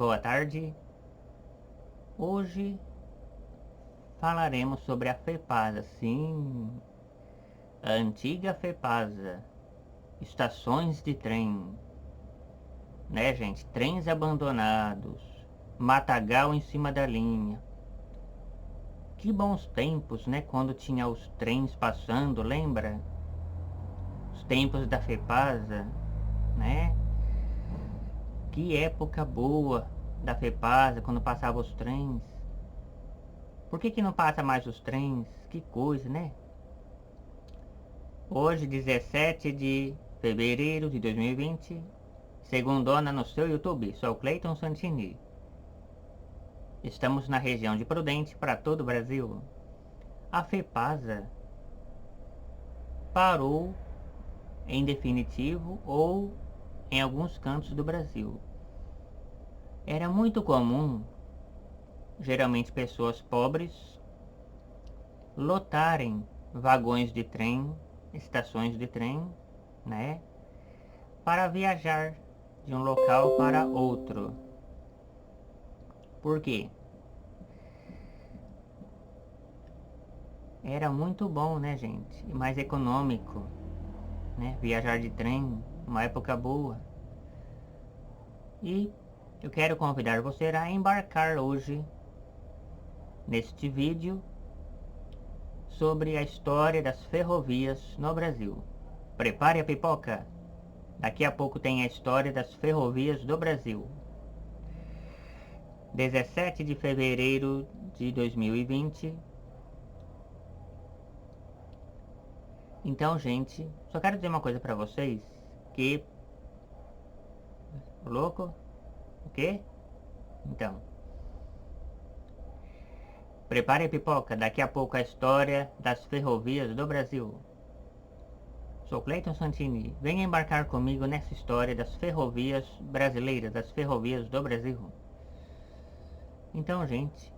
boa tarde. Hoje falaremos sobre a FEPASA, sim, a antiga FEPASA, estações de trem, né, gente? Trens abandonados, matagal em cima da linha. Que bons tempos, né? Quando tinha os trens passando, lembra? Os tempos da FEPASA, né? Que época boa da FEPASA, quando passava os trens. Por que não passa mais os trens? Que coisa, né? Hoje, 17 de fevereiro de 2020, segundona no seu YouTube, sou Cleiton Santini. Estamos na região de Prudente, para todo o Brasil. A FEPASA parou em definitivo ou em alguns cantos do Brasil. Era muito comum, geralmente pessoas pobres, lotarem vagões de trem, estações de trem, né, para viajar de um local para outro. Por quê? Era muito bom, né, gente? E mais econômico, né? Viajar de trem, uma época boa. E eu quero convidar você a embarcar hoje neste vídeo sobre a história das ferrovias no Brasil. Prepare a pipoca. Daqui a pouco tem a história das ferrovias do Brasil. 17 de fevereiro de 2020. Então, gente, só quero dizer uma coisa pra vocês, que... Louco? O quê? Então, prepare a pipoca, daqui a pouco a história das ferrovias do Brasil. Sou Cleiton Santini, venha embarcar comigo nessa história das ferrovias brasileiras, das ferrovias do Brasil. Então, gente,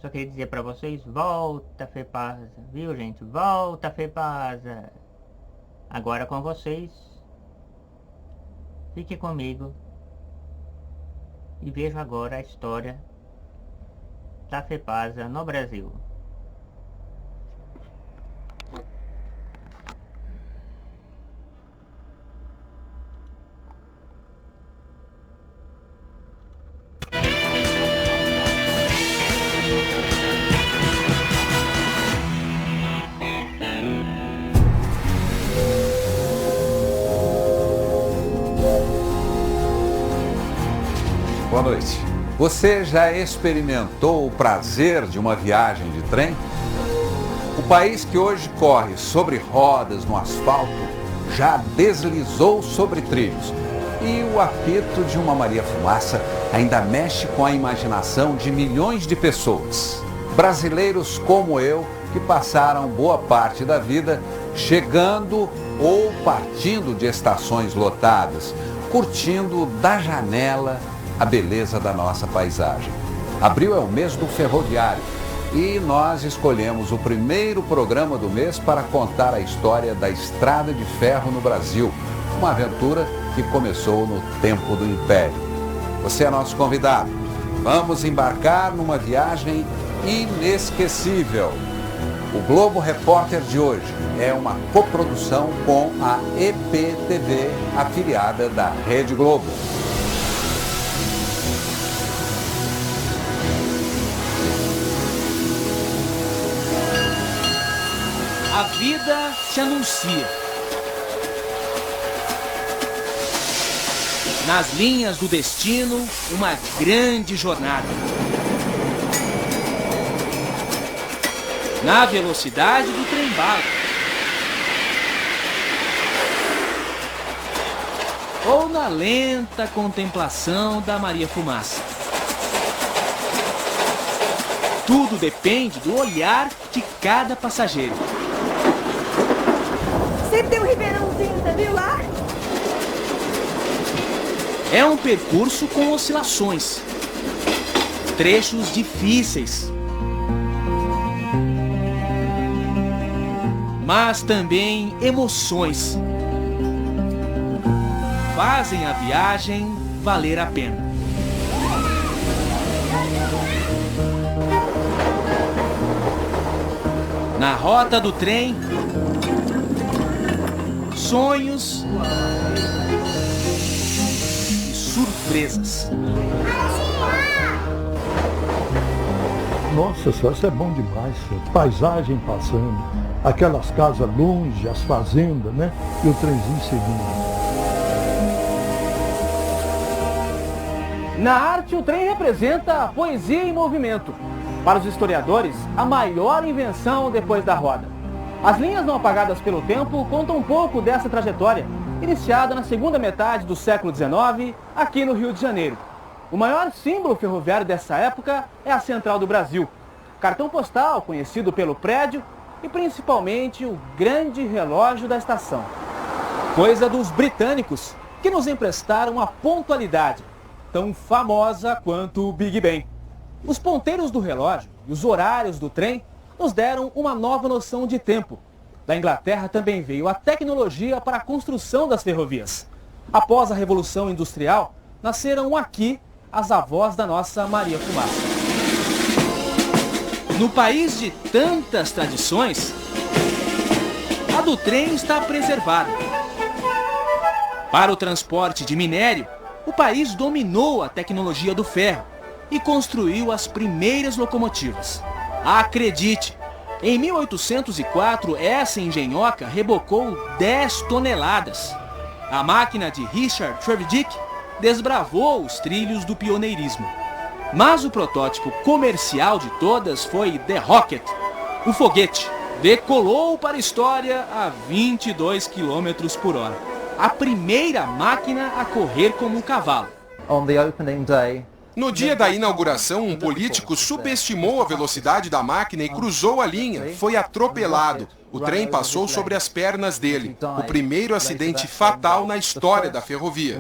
só queria dizer pra vocês, volta FEPASA, viu, gente? Volta FEPASA! Agora com vocês, fique comigo e veja agora a história da FEPASA no Brasil. Boa noite. Você já experimentou o prazer de uma viagem de trem? O país que hoje corre sobre rodas no asfalto já deslizou sobre trilhos. E o apito de uma Maria Fumaça ainda mexe com a imaginação de milhões de pessoas. Brasileiros como eu, que passaram boa parte da vida chegando ou partindo de estações lotadas, curtindo da janela a beleza da nossa paisagem. Abril é o mês do ferroviário e nós escolhemos o primeiro programa do mês para contar a história da estrada de ferro no Brasil, uma aventura que começou no tempo do Império. Você é nosso convidado. Vamos embarcar numa viagem inesquecível. O Globo Repórter de hoje é uma coprodução com a EPTV, afiliada da Rede Globo. A vida se anuncia. Nas linhas do destino, uma grande jornada. Na velocidade do trem-bala. Ou na lenta contemplação da Maria Fumaça. Tudo depende do olhar de cada passageiro. Sempre tem um ribeirãozinho, você viu lá? É um percurso com oscilações, trechos difíceis, mas também emoções. Fazem a viagem valer a pena. Na rota do trem, sonhos e surpresas. Nossa senhora, isso é bom demais, senhor. Paisagem passando, aquelas casas longe, as fazendas, né? E o trenzinho seguindo. Na arte, o trem representa a poesia em movimento. Para os historiadores, a maior invenção depois da roda. As linhas não apagadas pelo tempo contam um pouco dessa trajetória, iniciada na segunda metade do século XIX, aqui no Rio de Janeiro. O maior símbolo ferroviário dessa época é a Central do Brasil, cartão postal conhecido pelo prédio e principalmente o grande relógio da estação. Coisa dos britânicos, que nos emprestaram a pontualidade, tão famosa quanto o Big Ben. Os ponteiros do relógio e os horários do trem nos deram uma nova noção de tempo. Da Inglaterra também veio a tecnologia para a construção das ferrovias. Após a Revolução Industrial, nasceram aqui as avós da nossa Maria Fumaça. No país de tantas tradições, a do trem está preservada. Para o transporte de minério, o país dominou a tecnologia do ferro e construiu as primeiras locomotivas. Acredite, em 1804 essa engenhoca rebocou 10 toneladas. A máquina de Richard Trevithick desbravou os trilhos do pioneirismo. Mas o protótipo comercial de todas foi The Rocket, o foguete. Decolou para a história a 22 km por hora. A primeira máquina a correr como um cavalo. No dia da inauguração, um político subestimou a velocidade da máquina e cruzou a linha. Foi atropelado. O trem passou sobre as pernas dele. O primeiro acidente fatal na história da ferrovia.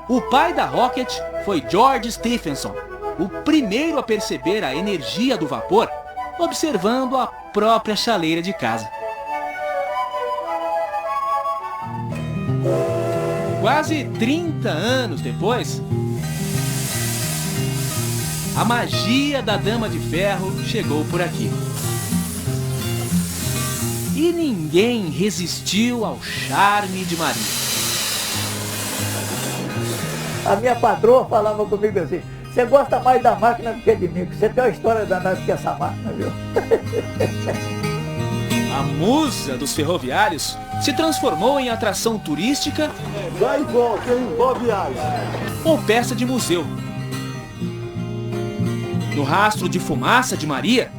O pai da Rocket foi George Stephenson, o primeiro a perceber a energia do vapor, observando a própria chaleira de casa. Quase 30 anos depois, a magia da Dama de Ferro chegou por aqui. E ninguém resistiu ao charme de Maria. A minha patroa falava comigo assim: você gosta mais da máquina do que de mim, porque você tem uma história danada que essa máquina, viu? A musa dos ferroviários se transformou em atração turística ou peça de museu. No rastro de fumaça de Maria,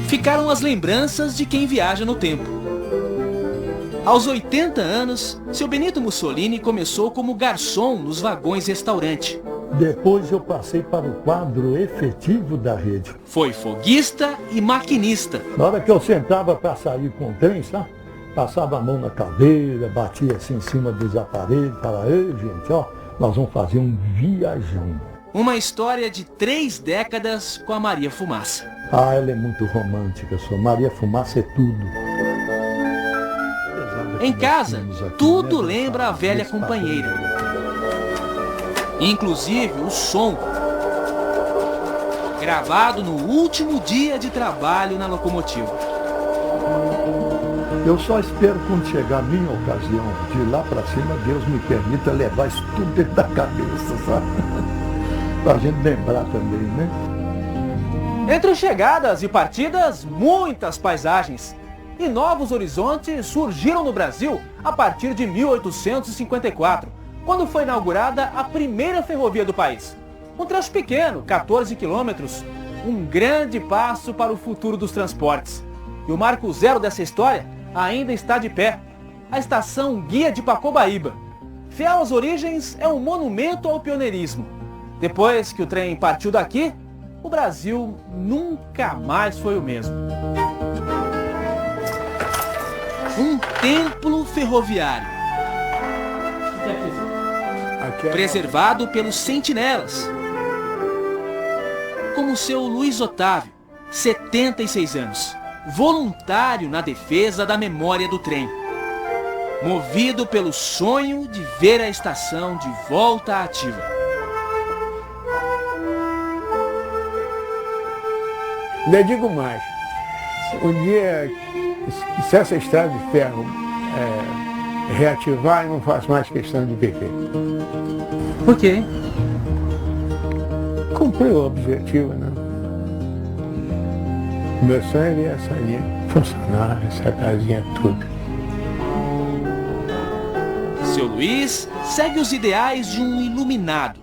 ficaram as lembranças de quem viaja no tempo. Aos 80 anos, seu Benito Mussolini começou como garçom nos vagões-restaurante. Depois eu passei para o quadro efetivo da rede. Foi foguista e maquinista. Na hora que eu sentava para sair com o trem, sabe? Passava a mão na cadeira, batia assim em cima dos aparelhos, falava: ei, gente, ó, nós vamos fazer um viajão. Uma história de 3 décadas com a Maria Fumaça. Ah, ela é muito romântica, só. Maria Fumaça é tudo. Em casa, tudo lembra a velha companheira. Inclusive o som, gravado no último dia de trabalho na locomotiva. Eu só espero quando chegar a minha ocasião, de lá para cima, Deus me permita levar isso tudo dentro da cabeça, sabe? Pra gente lembrar também, né? Entre chegadas e partidas, muitas paisagens. E novos horizontes surgiram no Brasil a partir de 1854, quando foi inaugurada a primeira ferrovia do país. Um trecho pequeno, 14 quilômetros, um grande passo para o futuro dos transportes. E o marco zero dessa história ainda está de pé, a estação Guia de Pacobaíba. Fiel às origens, é um monumento ao pioneirismo. Depois que o trem partiu daqui, o Brasil nunca mais foi o mesmo. Um templo ferroviário, preservado pelos sentinelas, como o seu Luiz Otávio, 76 anos, voluntário na defesa da memória do trem. movido pelo sonho de ver a estação de volta ativa. Ainda digo mais, um dia, se essa estrada de ferro reativar, eu não faço mais questão de viver. Por quê? Cumpri o objetivo, né? Meu sonho é ver essa linha funcionar, essa casinha, tudo. Seu Luiz segue os ideais de um iluminado.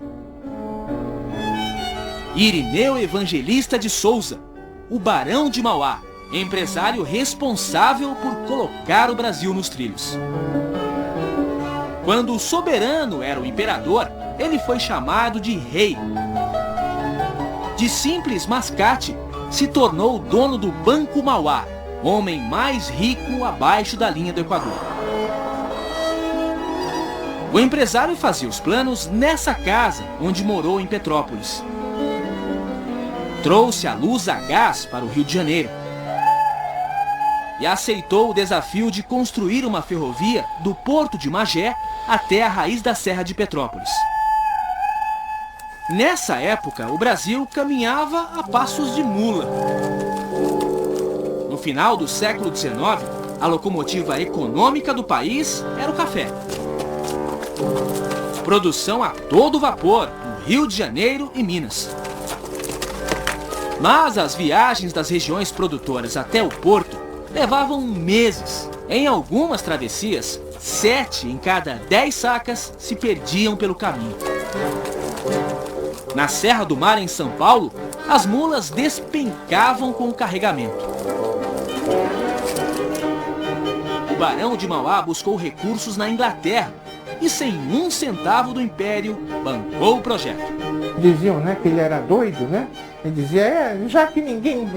Irineu Evangelista de Souza, o Barão de Mauá, empresário responsável por colocar o Brasil nos trilhos. Quando o soberano era o imperador, ele foi chamado de rei. De simples mascate, se tornou o dono do Banco Mauá, homem mais rico abaixo da linha do Equador. O empresário fazia os planos nessa casa onde morou em Petrópolis. Trouxe a luz a gás para o Rio de Janeiro e aceitou o desafio de construir uma ferrovia do Porto de Magé até a raiz da Serra de Petrópolis. Nessa época, o Brasil caminhava a passos de mula. No final do século XIX, a locomotiva econômica do país era o café. Produção a todo vapor no Rio de Janeiro e Minas. Mas as viagens das regiões produtoras até o porto levavam meses. Em algumas travessias, 7 em cada 10 sacas se perdiam pelo caminho. Na Serra do Mar, em São Paulo, as mulas despencavam com o carregamento. O Barão de Mauá buscou recursos na Inglaterra e, sem 1 centavo do Império, bancou o projeto. Diziam, né, que ele era doido, né? Ele dizia, já que ninguém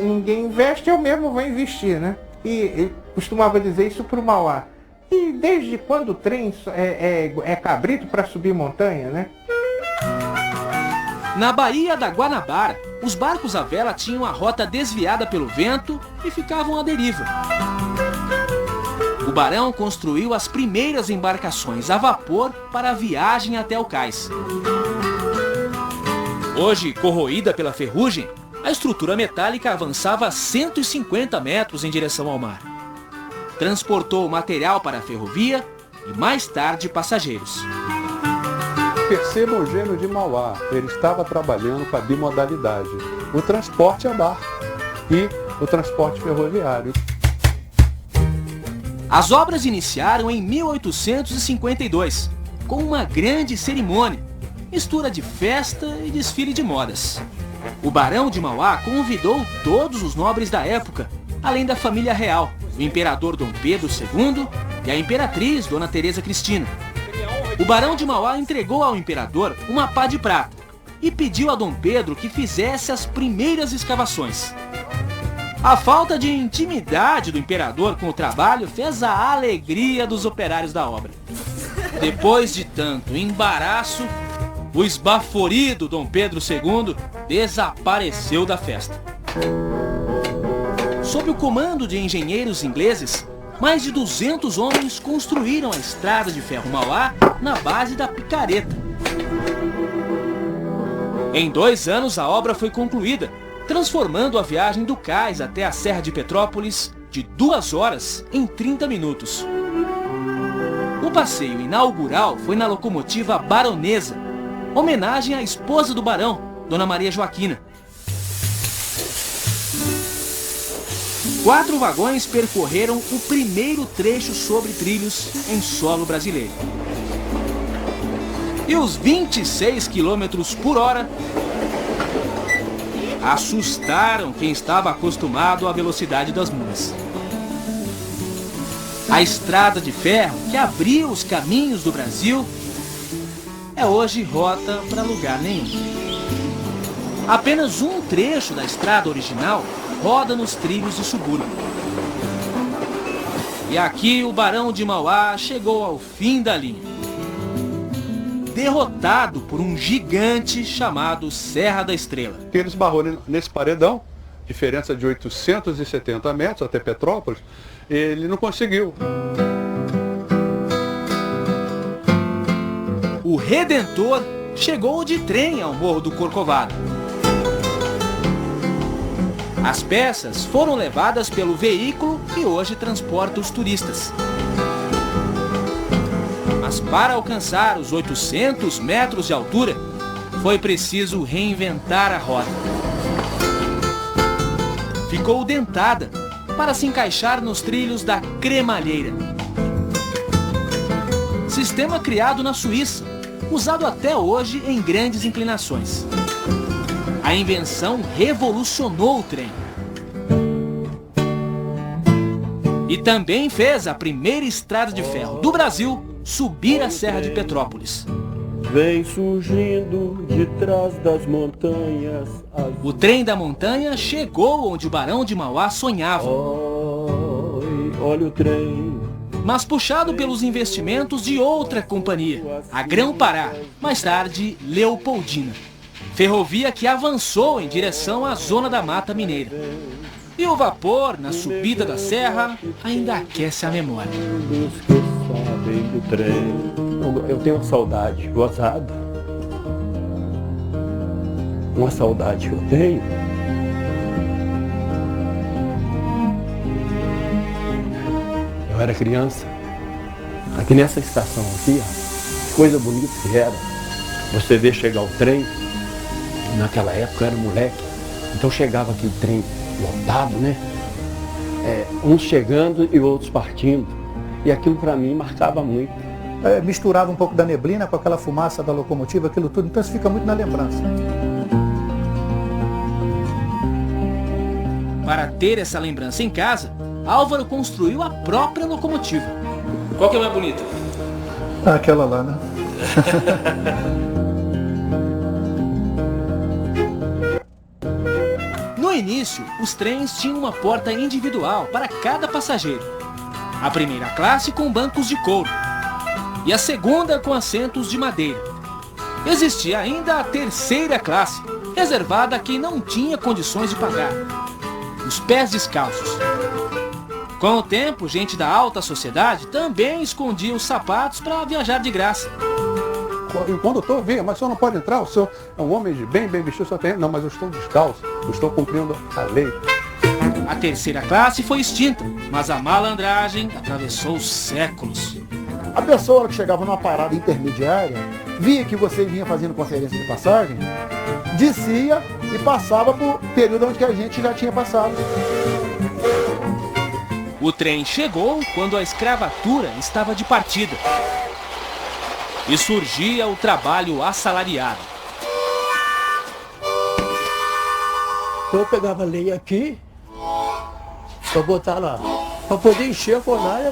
investe, eu mesmo vou investir, né? E ele costumava dizer isso para o Mauá. E desde quando o trem é cabrito para subir montanha, né? Na Baía da Guanabara, os barcos à vela tinham a rota desviada pelo vento e ficavam à deriva. O Barão construiu as primeiras embarcações a vapor para a viagem até o cais. Hoje, corroída pela ferrugem, a estrutura metálica avançava 150 metros em direção ao mar. Transportou material para a ferrovia e, mais tarde, passageiros. Perceba o gênio de Mauá, ele estava trabalhando com a bimodalidade, o transporte a barco e o transporte ferroviário. As obras iniciaram em 1852, com uma grande cerimônia, mistura de festa e desfile de modas. O Barão de Mauá convidou todos os nobres da época, além da família real, o imperador Dom Pedro II e a imperatriz Dona Teresa Cristina. O Barão de Mauá entregou ao imperador uma pá de prata e pediu a Dom Pedro que fizesse as primeiras escavações. A falta de intimidade do imperador com o trabalho fez a alegria dos operários da obra. Depois de tanto embaraço, o esbaforido Dom Pedro II desapareceu da festa. Sob o comando de engenheiros ingleses, mais de 200 homens construíram a estrada de ferro Mauá na base da picareta. Em 2 anos, a obra foi concluída, transformando a viagem do cais até a Serra de Petrópolis de 2 horas em 30 minutos. O passeio inaugural foi na locomotiva Baronesa, homenagem à esposa do barão, Dona Maria Joaquina. 4 vagões percorreram o primeiro trecho sobre trilhos em solo brasileiro. E os 26 km por hora assustaram quem estava acostumado à velocidade das mulas. A estrada de ferro que abriu os caminhos do Brasil é hoje rota para lugar nenhum. Apenas um trecho da estrada original roda nos trilhos de subúrbio. E aqui o Barão de Mauá chegou ao fim da linha, derrotado por um gigante chamado Serra da Estrela. Ele esbarrou nesse paredão, diferença de 870 metros até Petrópolis, ele não conseguiu. o Redentor chegou de trem ao Morro do Corcovado. As peças foram levadas pelo veículo que hoje transporta os turistas. Mas para alcançar os 800 metros de altura, foi preciso reinventar a roda. Ficou dentada para se encaixar nos trilhos da cremalheira. Sistema criado na Suíça, usado até hoje em grandes inclinações. A invenção revolucionou o trem. E também fez a primeira estrada de ferro do Brasil subir a Serra de Petrópolis. Vem surgindo de trás das montanhas. O trem da montanha chegou onde o Barão de Mauá sonhava. Olha o trem. Mas puxado pelos investimentos de outra companhia, a Grão-Pará, mais tarde Leopoldina. Ferrovia que avançou em direção à zona da Mata Mineira. E o vapor, na subida da serra, ainda aquece a memória. Eu tenho uma saudade gozada. Uma saudade que eu tenho. Eu era criança. Aqui nessa estação aqui, ó, coisa bonita que era. Você vê chegar o trem. Naquela época eu era moleque. Então chegava aquele trem lotado, né? Uns chegando e outros partindo. E aquilo para mim marcava muito. Misturava um pouco da neblina com aquela fumaça da locomotiva, aquilo tudo. Então isso fica muito na lembrança. Para ter essa lembrança em casa, Álvaro construiu a própria locomotiva. Qual que é mais bonita? Aquela lá, né? No início, os trens tinham uma porta individual para cada passageiro. A primeira classe com bancos de couro e a segunda com assentos de madeira. Existia ainda a terceira classe, reservada a quem não tinha condições de pagar. Os pés descalços. Com o tempo, gente da alta sociedade também escondia os sapatos para viajar de graça. E o condutor via, mas o senhor não pode entrar, o senhor é um homem de bem vestido, só tem... Não, mas eu estou descalço, eu estou cumprindo a lei. A terceira classe foi extinta, mas a malandragem atravessou séculos. A pessoa que chegava numa parada intermediária, via que você vinha fazendo conferência de passagem, descia e passava por período onde a gente já tinha passado. O trem chegou quando a escravatura estava de partida. E surgia o trabalho assalariado. Então eu pegava lenha aqui, para botar lá, para poder encher a fornalha.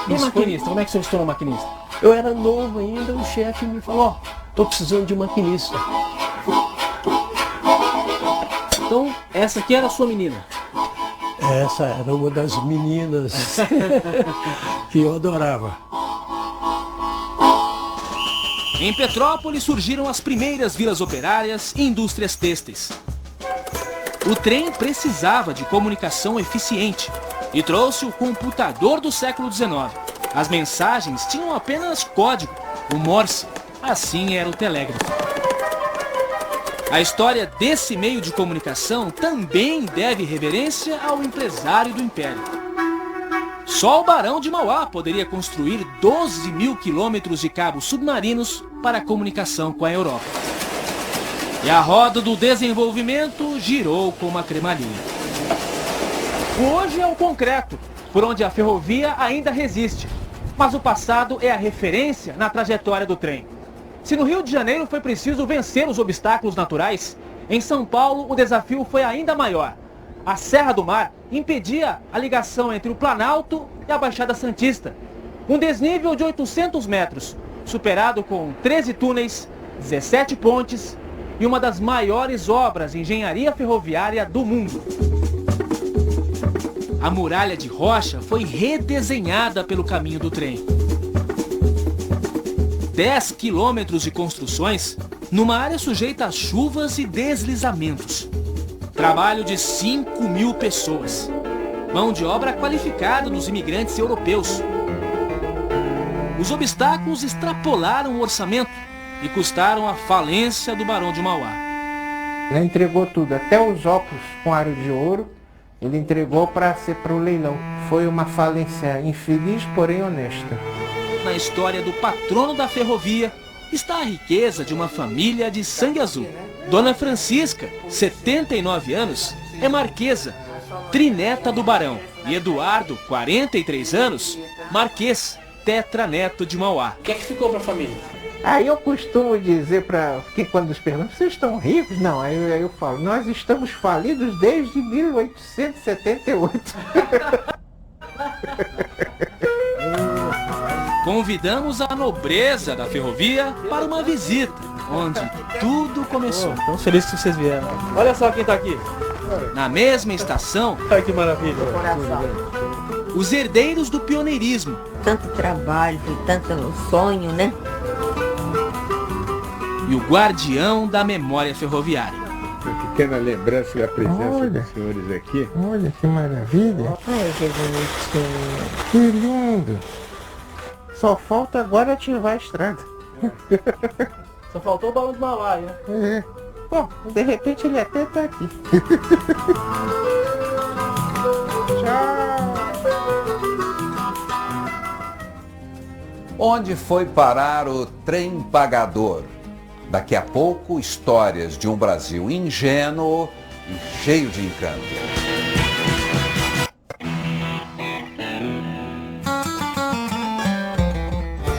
E maquinista? Como é que você se tornou maquinista? Eu era novo ainda, o chefe me falou, tô precisando de maquinista. Então, essa aqui era a sua menina? Essa era uma das meninas que eu adorava. Em Petrópolis surgiram as primeiras vilas operárias e indústrias têxteis. O trem precisava de comunicação eficiente e trouxe o computador do século XIX. As mensagens tinham apenas código, o Morse. Assim era o telégrafo. A história desse meio de comunicação também deve reverência ao empresário do Império. Só o Barão de Mauá poderia construir 12 mil quilômetros de cabos submarinos para a comunicação com a Europa. E a roda do desenvolvimento girou como a cremalheira. Hoje é o concreto, por onde a ferrovia ainda resiste. Mas o passado é a referência na trajetória do trem. Se no Rio de Janeiro foi preciso vencer os obstáculos naturais, em São Paulo o desafio foi ainda maior. A Serra do Mar impedia a ligação entre o Planalto e a Baixada Santista. Um desnível de 800 metros, superado com 13 túneis, 17 pontes e uma das maiores obras de engenharia ferroviária do mundo. A muralha de rocha foi redesenhada pelo caminho do trem. 10 quilômetros de construções numa área sujeita a chuvas e deslizamentos. Trabalho de 5 mil pessoas. Mão de obra qualificada dos imigrantes europeus. os obstáculos extrapolaram o orçamento e custaram a falência do Barão de Mauá. Ele entregou tudo, até os óculos com aro de ouro, ele entregou para ser para o leilão. Foi uma falência infeliz, porém honesta. Na história do patrono da ferrovia está a riqueza de uma família de sangue azul. Dona Francisca, 79 anos, é marquesa, trineta do barão. E Eduardo, 43 anos, marquês, tetraneto de Mauá. O que é que ficou para a família? Aí eu costumo dizer que quando eles perguntam, vocês estão ricos? Não, aí eu falo, nós estamos falidos desde 1878. Convidamos a nobreza da ferrovia para uma visita, onde tudo começou. Estamos felizes que vocês vieram. Olha só quem está aqui. Na mesma estação, Olha que maravilha. os herdeiros do pioneirismo. Tanto trabalho, tanto sonho, né? E o guardião da memória ferroviária. Uma pequena lembrança da presença dos senhores aqui. Olha que maravilha. Ai, que bonitinho. Que lindo. Só falta agora ativar a estrada. Só faltou o Barão de Mauá, né? É. Bom, de repente ele até tá aqui. Tchau. Onde foi parar o trem pagador? Daqui a pouco, histórias de um Brasil ingênuo e cheio de encanto.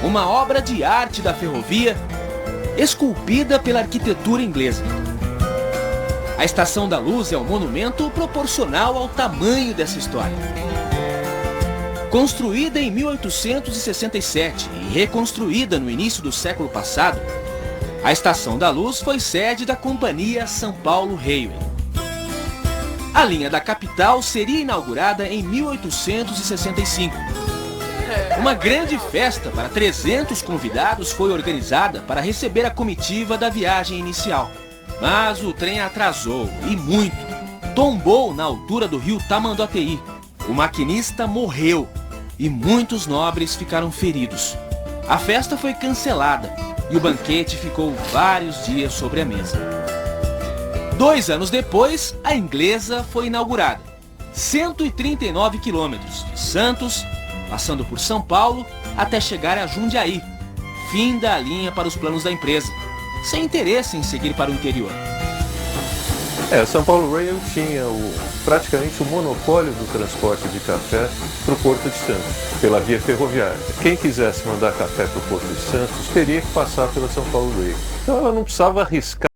Uma obra de arte da ferrovia, esculpida pela arquitetura inglesa. A Estação da Luz é um monumento proporcional ao tamanho dessa história. Construída em 1867 e reconstruída no início do século passado, a Estação da Luz foi sede da Companhia São Paulo Railway. A linha da capital seria inaugurada em 1865. Uma grande festa para 300 convidados foi organizada para receber a comitiva da viagem inicial. Mas o trem atrasou, e muito. Tombou na altura do rio Tamanduateí. O maquinista morreu e muitos nobres ficaram feridos. A festa foi cancelada e o banquete ficou vários dias sobre a mesa. 2 anos depois, a Inglesa foi inaugurada. 139 quilômetros de Santos, passando por São Paulo, até chegar a Jundiaí. Fim da linha para os planos da empresa, sem interesse em seguir para o interior. A São Paulo Rail tinha praticamente o monopólio do transporte de café para o Porto de Santos, pela via ferroviária. Quem quisesse mandar café para o Porto de Santos teria que passar pela São Paulo Rail. Então ela não precisava arriscar